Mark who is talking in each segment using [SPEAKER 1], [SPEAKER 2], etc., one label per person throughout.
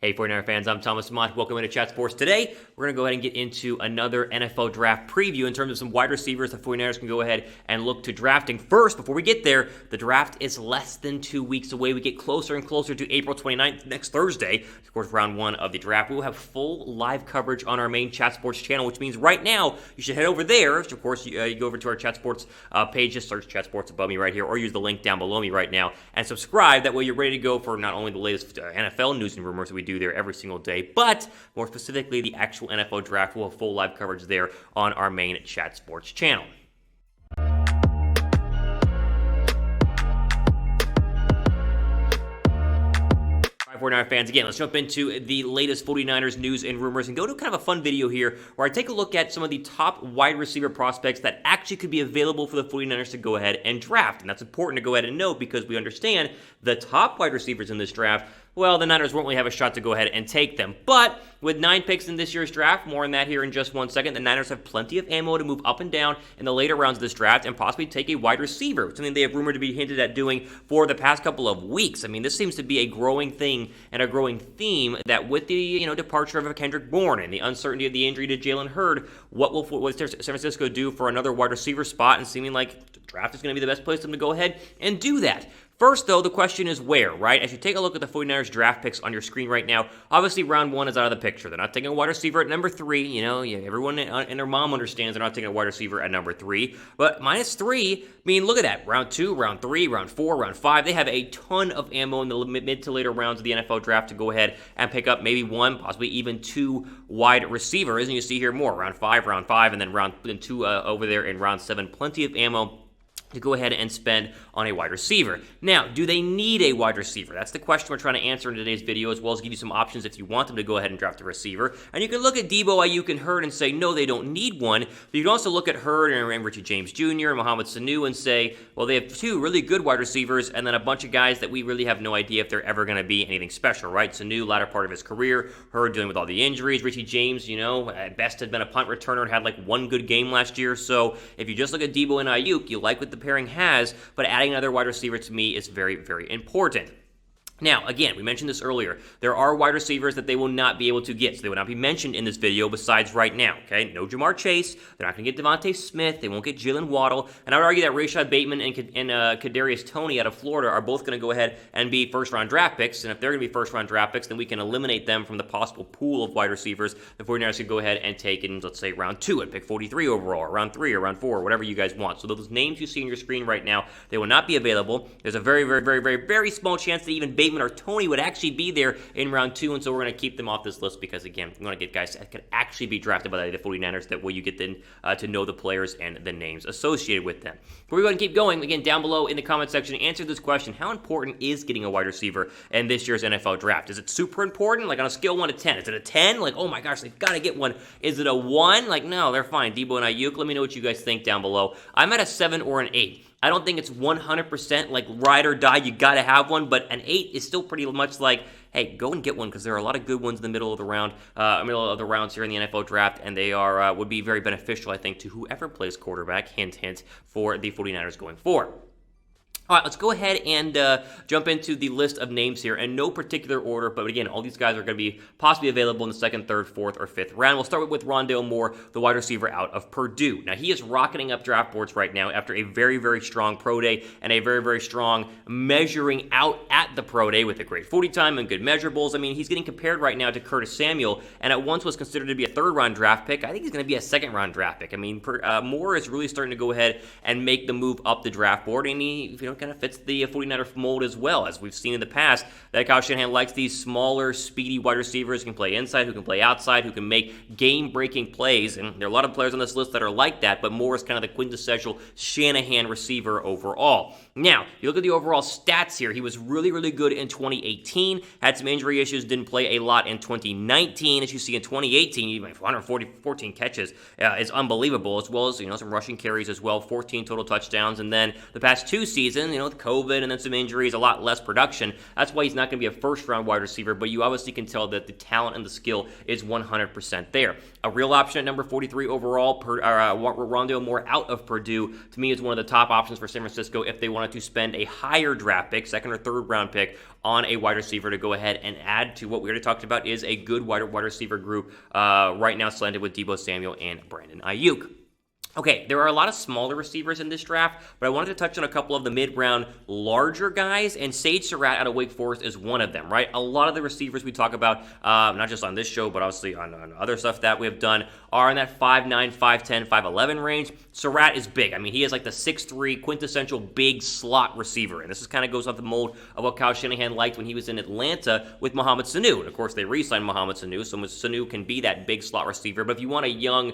[SPEAKER 1] Hey 49er fans, I'm Thomas Mott. Welcome into Chat Sports. Today, we're going to go ahead and get into another NFL draft preview in terms of some wide receivers the 49ers can go ahead and look to drafting. First, before we get there, the draft is less than 2 weeks away. We get closer and closer to April 29th, next Thursday, of course, round one of the draft. We will have full live coverage on our main Chat Sports channel, which means right now, you should head over there. Of course, you go over to our Chat Sports page, just search Chat Sports above me right here, or use the link down below me right now, and subscribe. That way you're ready to go for not only the latest NFL news and rumors that we do there every single day, but more specifically, the actual NFL draft. We'll have full live coverage there on our main Chat Sports channel. 49er fans, again, let's jump into the latest 49ers news and rumors and go to kind of a fun video here where I take a look at some of the top wide receiver prospects that actually could be available for the 49ers to go ahead and draft. And that's important to go ahead and note because we understand the top wide receivers in this draft, well, the Niners won't really have a shot to go ahead and take them. But with 9 picks in this year's draft, more on that here in just 1 second, the Niners have plenty of ammo to move up and down in the later rounds of this draft and possibly take a wide receiver, something they have rumored to be hinted at doing for the past couple of weeks. I mean, this seems to be a growing thing and a growing theme that with the departure of a Kendrick Bourne and the uncertainty of the injury to Jalen Hurd, what will San Francisco do for another wide receiver spot, and seeming like the draft is going to be the best place for them to go ahead and do that. First, though, the question is where, right? As you take a look at the 49ers draft picks on your screen right now, obviously round 1 is out of the picture. They're not taking a wide receiver at number 3. Everyone and their mom understands they're not taking a wide receiver at number 3. But -3, I mean, look at that. Round 2, round 3, round 4, round 5. They have a ton of ammo in the mid to later rounds of the NFL draft to go ahead and pick up maybe 1, possibly even 2 wide receivers. And you see here more, round 5, and then round 2 over there in round 7. Plenty of ammo to go ahead and spend on a wide receiver. Now, do they need a wide receiver? That's the question we're trying to answer in today's video, as well as give you some options if you want them to go ahead and draft a receiver. And you can look at Debo, Ayuk, and Hurd and say, no, they don't need one. But you can also look at Hurd and Richie James Jr. and Mohamed Sanu and say, well, they have 2 really good wide receivers and then a bunch of guys that we really have no idea if they're ever going to be anything special, right? Sanu, latter part of his career. Hurd dealing with all the injuries. Richie James, at best had been a punt returner and had like 1 good game last year. So if you just look at Debo and Ayuk, you like what the pairing has, but adding another wide receiver to me is very, very important. Now, again, we mentioned this earlier. There are wide receivers that they will not be able to get, so they will not be mentioned in this video besides right now, okay? No Jamar Chase. They're not going to get Devonta Smith. They won't get Jalen Waddle. And I would argue that Rashod Bateman and Kadarius Toney out of Florida are both going to go ahead and be first-round draft picks. And if they're going to be first-round draft picks, then we can eliminate them from the possible pool of wide receivers the 49ers could go ahead and take in, let's say, round 2 at pick 43 overall, or round 3 or round 4, or whatever you guys want. So those names you see on your screen right now, they will not be available. There's a very, very, very, very, very small chance that even Bateman or Toney would actually be there in round 2, and so we're going to keep them off this list because, again, we want to get guys that could actually be drafted by the 49ers. That way you get to know the players and the names associated with them. Before we go and keep going, again, down below in the comment section, answer this question. How important is getting a wide receiver in this year's NFL draft? Is it super important? Like on a scale of 1 to 10. Is it a 10? Like, oh my gosh, they've got to get one. Is it a 1? Like, no, they're fine. Debo and Ayuk, let me know what you guys think down below. I'm at a 7 or an 8. I don't think it's 100% like ride or die, you got to have one, but an 8 is still pretty much like, hey, go and get one because there are a lot of good ones in the middle of the rounds here in the NFL draft, and they are would be very beneficial, I think, to whoever plays quarterback, hint, hint, for the 49ers going forward. All right, let's go ahead and jump into the list of names here in no particular order, but again, all these guys are going to be possibly available in the 2nd, 3rd, 4th, or 5th round. We'll start with Rondale Moore, the wide receiver out of Purdue. Now, he is rocketing up draft boards right now after a very, very strong pro day and a very, very strong measuring out at the pro day with a great 40 time and good measurables. I mean, he's getting compared right now to Curtis Samuel, and at once was considered to be a 3rd-round draft pick. I think he's going to be a 2nd-round draft pick. I mean, Moore is really starting to go ahead and make the move up the draft board, and he, kind of fits the 49er mold as well, as we've seen in the past, that Kyle Shanahan likes these smaller, speedy wide receivers who can play inside, who can play outside, who can make game-breaking plays, and there are a lot of players on this list that are like that, but Moore is kind of the quintessential Shanahan receiver overall. Now, you look at the overall stats here, he was really, really good in 2018, had some injury issues, didn't play a lot in 2019. As you see in 2018, even 14 catches is unbelievable, as well as, some rushing carries as well, 14 total touchdowns, and then the past 2 seasons, season, with COVID and then some injuries, a lot less production. That's why he's not going to be a first-round wide receiver, but you obviously can tell that the talent and the skill is 100% there. A real option at number 43 overall, Rondale Moore out of Purdue, to me is one of the top options for San Francisco if they wanted to spend a higher draft pick, second or third round pick, on a wide receiver to go ahead and add to what we already talked about is a good wide receiver group right now slanted with Deebo Samuel and Brandon Ayuk. Okay, there are a lot of smaller receivers in this draft, but I wanted to touch on a couple of the mid-round larger guys, and Sage Surratt out of Wake Forest is one of them, right? A lot of the receivers we talk about, not just on this show, but obviously on other stuff that we have done, are in that 5'9", 5'10", 5'11" range. Surratt is big. I mean, he is like the 6'3", quintessential big slot receiver, and this kind of goes off the mold of what Kyle Shanahan liked when he was in Atlanta with Mohamed Sanu. And of course, they re-signed Mohamed Sanu, so Sanu can be that big slot receiver, but if you want a young,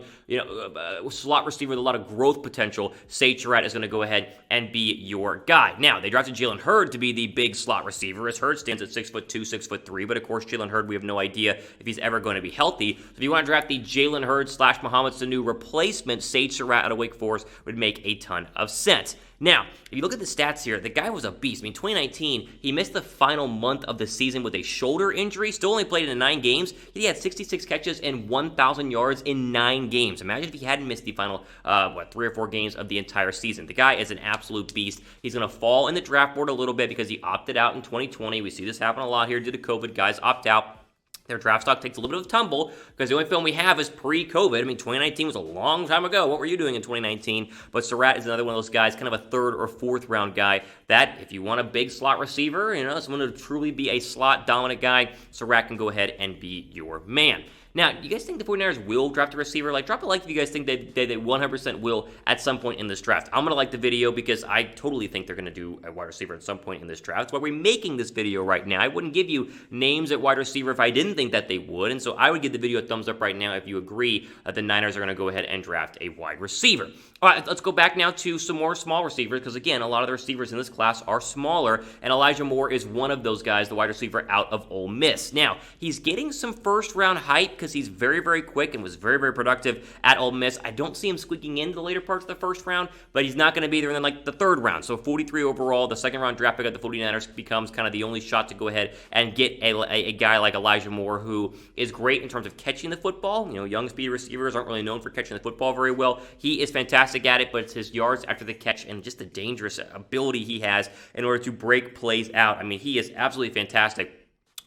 [SPEAKER 1] slot receiver with a lot of growth potential, Sage Surratt is going to go ahead and be your guy. Now, they drafted Jalen Hurd to be the big slot receiver, as Hurd stands at 6'2", 6'3", but of course, Jalen Hurd, we have no idea if he's ever going to be healthy. So if you want to draft the Jalen Hurd / Mohamed Sanu replacement, Sage Surratt out of Wake Forest would make a ton of sense. Now, if you look at the stats here, the guy was a beast. I mean, 2019, he missed the final month of the season with a shoulder injury, still only played in 9 games. He had 66 catches and 1,000 yards in 9 games. Imagine if he hadn't missed the final, 3 or 4 games of the entire season. The guy is an absolute beast. He's going to fall in the draft board a little bit because he opted out in 2020. We see this happen a lot here due to COVID. Guys opt out. Their draft stock takes a little bit of a tumble because the only film we have is pre-COVID. I mean, 2019 was a long time ago. What were you doing in 2019? But Surratt is another one of those guys, kind of a third or fourth round guy that if you want a big slot receiver, someone to truly be a slot dominant guy, Surratt can go ahead and be your man. Now, you guys think the 49ers will draft a receiver? Drop a like if you guys think they 100% will at some point in this draft. I'm going to like the video because I totally think they're going to do a wide receiver at some point in this draft. That's why we're making this video right now. I wouldn't give you names at wide receiver if I didn't think that they would, and so I would give the video a thumbs up right now if you agree that the Niners are going to go ahead and draft a wide receiver. All right, let's go back now to some more small receivers because, again, a lot of the receivers in this class are smaller, and Elijah Moore is one of those guys, the wide receiver out of Ole Miss. Now, he's getting some first-round hype because he's very, very quick and was very, very productive at Ole Miss. I don't see him squeaking into the later parts of the first round, but he's not going to be there in the third round. So 43 overall, the second-round draft pick of the 49ers becomes kind of the only shot to go ahead and get a guy like Elijah Moore who is great in terms of catching the football. Young speedy receivers aren't really known for catching the football very well. He is fantastic at it, but it's his yards after the catch and just the dangerous ability he has in order to break plays out. I mean, he is absolutely fantastic.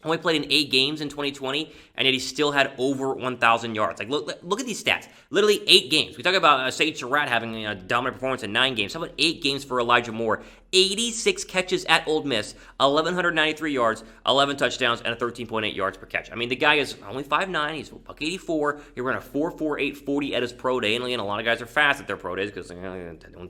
[SPEAKER 1] Only played in 8 games in 2020, and yet he still had over 1,000 yards. Look at these stats. Literally 8 games. We talk about Sage Surratt having a dominant performance in 9 games. How about 8 games for Elijah Moore? 86 catches at Ole Miss, 1,193 yards, 11 touchdowns, and a 13.8 yards per catch. I mean, the guy is only 5'9", he's $184. He ran a 4.48 40 at his pro day, and again, a lot of guys are fast at their pro days because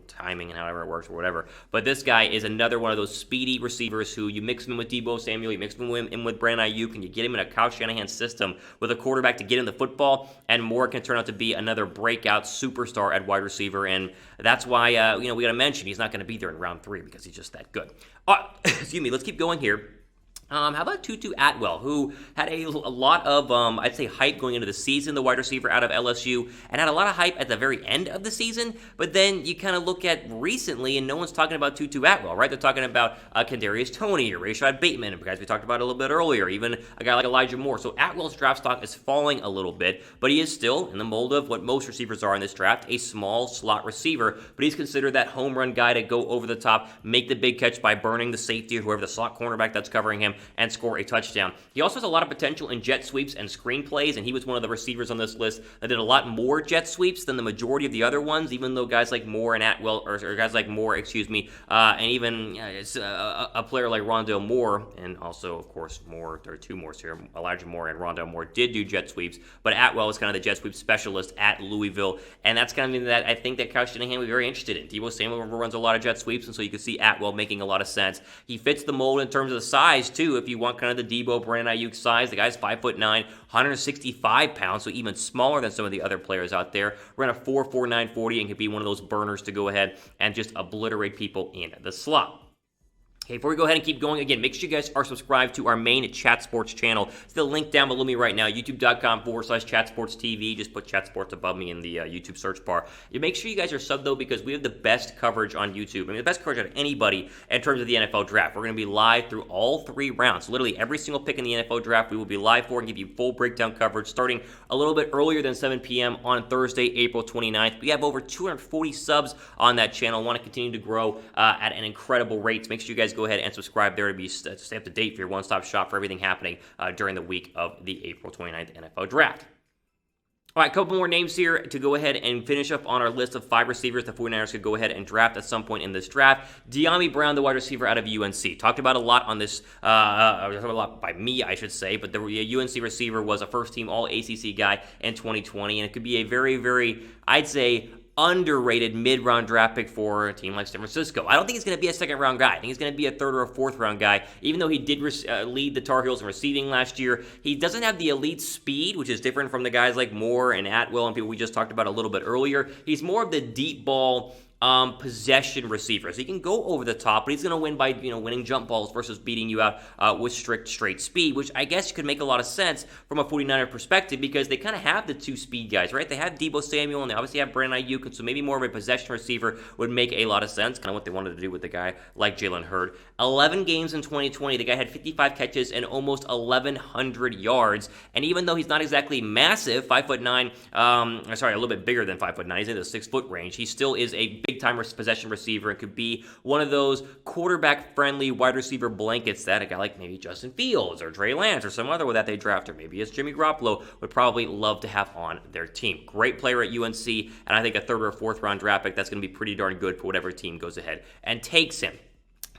[SPEAKER 1] timing and however it works or whatever. But this guy is another one of those speedy receivers who you mix him in with Deebo Samuel, you mix him in with Brandon Ayuk, and you get him in a Kyle Shanahan system with a quarterback to get him the football, and Moore can turn out to be another breakout superstar at wide receiver, and that's why we got to mention he's not going to be there in round 3 because he's just that good. Excuse me, let's keep going here. How about TUTU Atwell, who had a lot of, I'd say, hype going into the season, the wide receiver out of LSU, and had a lot of hype at the very end of the season, but then you kind of look at recently, and no one's talking about TUTU Atwell, right? They're talking about Kadarius Toney or Rashod Bateman, and guys we talked about a little bit earlier, even a guy like Elijah Moore. So Atwell's draft stock is falling a little bit, but he is still in the mold of what most receivers are in this draft, a small slot receiver, but he's considered that home run guy to go over the top, make the big catch by burning the safety or whoever the slot cornerback that's covering him, and score a touchdown. He also has a lot of potential in jet sweeps and screen plays, and he was one of the receivers on this list that did a lot more jet sweeps than the majority of the other ones, even though guys like Moore and Atwell, or guys like Moore, and even a player like Rondale Moore, and also, of course, Moore, there are 2 Moores here, Elijah Moore and Rondale Moore did do jet sweeps, but Atwell is kind of the jet sweep specialist at Louisville, and that's kind of something that I think that Kyle Shanahan would be very interested in. Deebo Samuel runs a lot of jet sweeps, and so you can see Atwell making a lot of sense. He fits the mold in terms of the size, too, if you want kind of the Deebo, Brandon Ayuk size. The guy's 5'9", 165 pounds, so even smaller than some of the other players out there. Ran a 4.49 40 and could be one of those burners to go ahead and just obliterate people in the slot. Okay, before we go ahead and keep going, again, make sure you guys are subscribed to our main Chat Sports channel. It's the link down below me right now, youtube.com/Chat Sports TV. Just put Chat Sports above me in the YouTube search bar. You make sure you guys are subbed, though, because we have the best coverage on YouTube. I mean, the best coverage out of anybody in terms of the NFL draft. We're going to be live through all 3 rounds. So literally every single pick in the NFL draft we will be live for and give you full breakdown coverage starting a little bit earlier than 7 p.m. on Thursday, April 29th. We have over 240 subs on that channel. Want to continue to grow at an incredible rate. So make sure you guys go ahead and subscribe there to stay up to date for your one-stop shop for everything happening during the week of the April 29th NFL Draft. All right, a couple more names here to go ahead and finish up on our list of 5 receivers the 49ers could go ahead and draft at some point in this draft. Dyami Brown, the wide receiver out of UNC. Talked about a lot on this, a lot by me, I should say, but the UNC receiver was a first-team All-ACC guy in 2020, and it could be a very, very, I'd say, underrated mid-round draft pick for a team like San Francisco. I don't think he's going to be a second-round guy. I think he's going to be a third or a fourth-round guy. Even though he did lead the Tar Heels in receiving last year, he doesn't have the elite speed, which is different from the guys like Moore and Atwell and people we just talked about a little bit earlier. He's more of the deep ball possession receiver. So he can go over the top, but he's going to win by, winning jump balls versus beating you out with strict straight speed, which I guess could make a lot of sense from a 49er perspective because they kind of have the 2 speed guys, right? They have Deebo Samuel and they obviously have Brandon Ayuk, and so maybe more of a possession receiver would make a lot of sense, kind of what they wanted to do with the guy like Jalen Hurd. 11 games in 2020, the guy had 55 catches and almost 1,100 yards, and even though he's not exactly massive, 5'9", a little bit bigger than 5'9", he's in the 6-foot range, he still is a big-time possession receiver and could be one of those quarterback-friendly wide receiver blankets that a guy like maybe Justin Fields or Trey Lance or some other that they draft, or maybe it's Jimmy Garoppolo, would probably love to have on their team. Great player at UNC, and I think a 3rd or 4th-round draft pick that's going to be pretty darn good for whatever team goes ahead and takes him.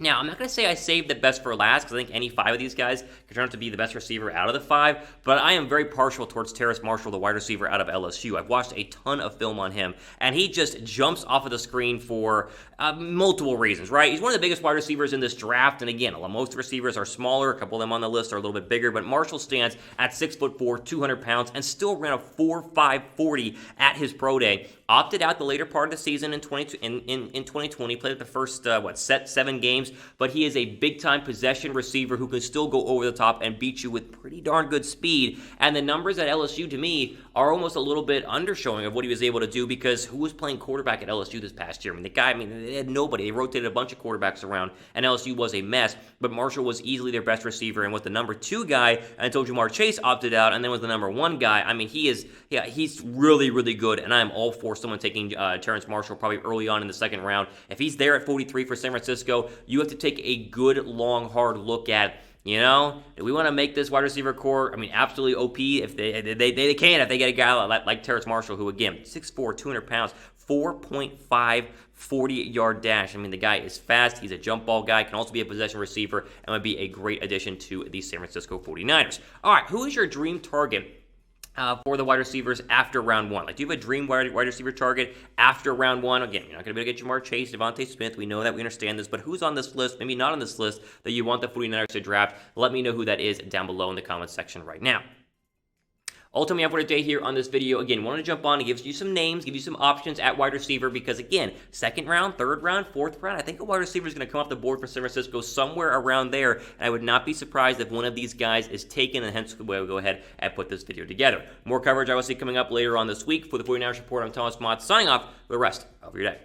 [SPEAKER 1] Now, I'm not going to say I saved the best for last because I think any 5 of these guys could turn out to be the best receiver out of the 5, but I am very partial towards Terrace Marshall, the wide receiver out of LSU. I've watched a ton of film on him, and he just jumps off of the screen for multiple reasons, right? He's one of the biggest wide receivers in this draft, and again, most receivers are smaller. A couple of them on the list are a little bit bigger, but Marshall stands at 6'4", 200 pounds, and still ran a 4.5 40 at his pro day. Opted out the later part of the season in 2020, played the first, 7 games, but he is a big-time possession receiver who can still go over the top and beat you with pretty darn good speed, and the numbers at LSU, to me, are almost a little bit undershowing of what he was able to do because who was playing quarterback at LSU this past year? They had nobody. They rotated a bunch of quarterbacks around, and LSU was a mess, but Marshall was easily their best receiver and was the number 2 guy until Jamar Chase opted out, and then was the number 1 guy. I mean, he's really, really good, and I'm all for someone taking Terrace Marshall probably early on in the 2nd round. If he's there at 43 for San Francisco, you have to take a good, long, hard look at, do we want to make this wide receiver core, absolutely OP if they can, if they get a guy like Terrace Marshall, who, again, 6'4", 200 pounds, 4.5 40-yard dash. The guy is fast. He's a jump ball guy, can also be a possession receiver, and would be a great addition to the San Francisco 49ers. All right, who is your dream target for the wide receivers after round 1? Do you have a dream wide receiver target after round 1? Again, you're not going to be able to get Jamar Chase, Devonta Smith. We know that. We understand this. But who's on this list, maybe not on this list, that you want the 49ers to draft? Let me know who that is down below in the comments section right now. Ultimately, for today here on this video, again, wanted to jump on and give you some names, give you some options at wide receiver because, again, 2nd round, 3rd round, 4th round, I think a wide receiver is going to come off the board for San Francisco somewhere around there, and I would not be surprised if one of these guys is taken, and hence we'll go ahead and put this video together. More coverage I will see coming up later on this week. For the 49ers Report, I'm Thomas Mott, signing off for the rest of your day.